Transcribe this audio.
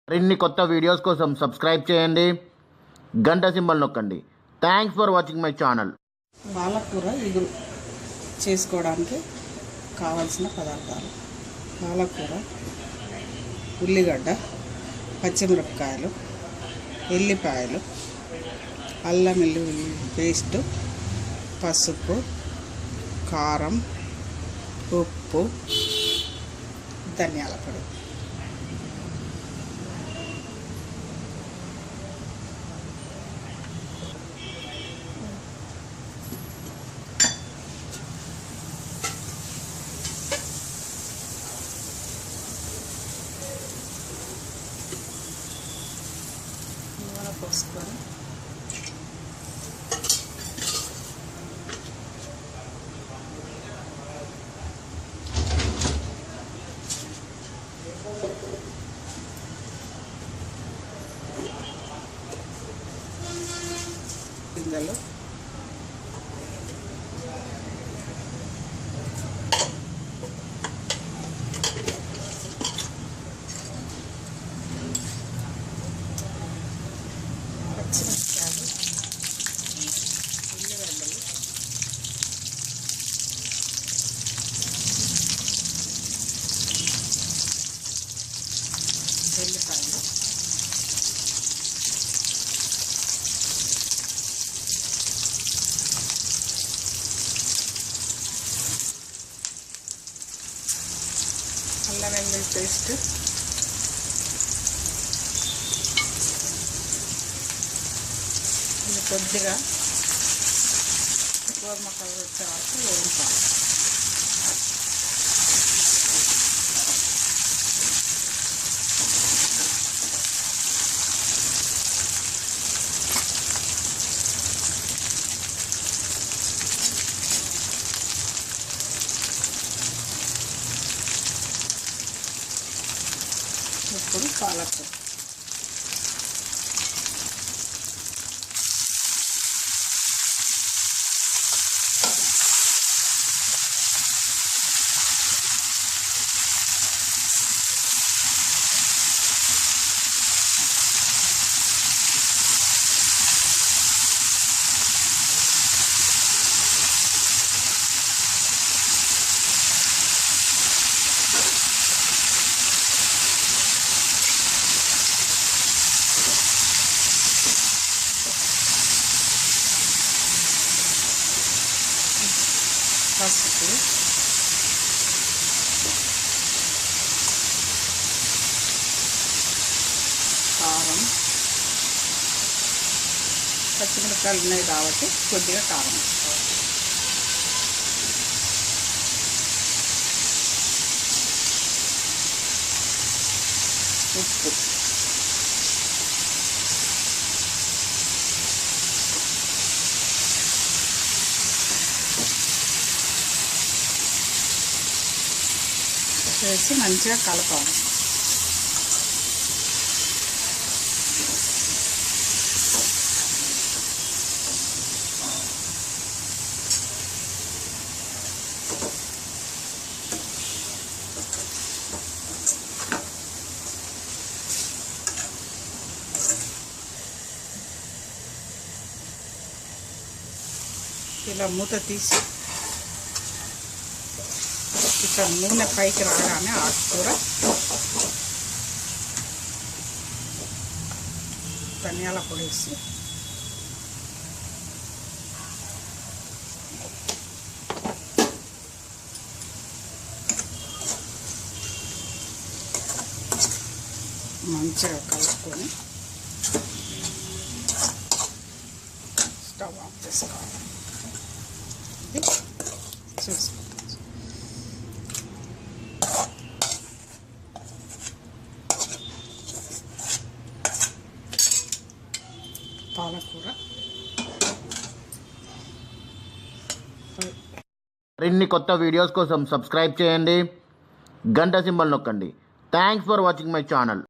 మరిన్ని కొత్త వీడియోస్ కోసం సబ్స్క్రైబ్ చేయండి, గంట సింబల్ నొక్కండి. Thanks for watching my channel. పాలకూర ఇగురు చేసుకోవడానికి కావాల్సిన పదార్థాలు: పాలకూర, ఉల్లిగడ్డ, పచ్చిమిరపకాయలు, ఎల్లిపాయలు, అల్లం వెల్లుల్లి పేస్టు, పసుపు, కారం, ఉప్పు, ధనియాల పొడి. నూనె పోసుకొని గింజలు, పచ్చిమిరపకాయలు, ఉల్లిగడ్డలు, ఎల్లిపాయలు, అల్లం వెల్లుల్లి పేస్ట్, ఇది కొద్దిగా గోధుమ కలర్ వచ్చే వరకు వేయించాలి. ఇప్పుడు పాలకూర, పసుపు, కారం, పచ్చిమిరపకాయలు ఉన్నాయి కాబట్టి కొద్దిగా కారం వేసుకోవాలి. ఉప్పు, వేసి మంచిగా కలపాలి. ఇలా మూత తీసి ఇక్కడ నూనె పైకి రాగానే ఆకుకూర, ధనియాల పొడి వేసి మంచిగా కలుపుకొని స్టవ్ ఆఫ్ చేసుకోవాలి. ఇది చూసుకోవాలి. పాలకూర మరిన్ని కొత్త వీడియోస్ కోసం సబ్స్క్రైబ్ చేయండి, గంట సింబల్ నొక్కండి. Thanks for watching my channel.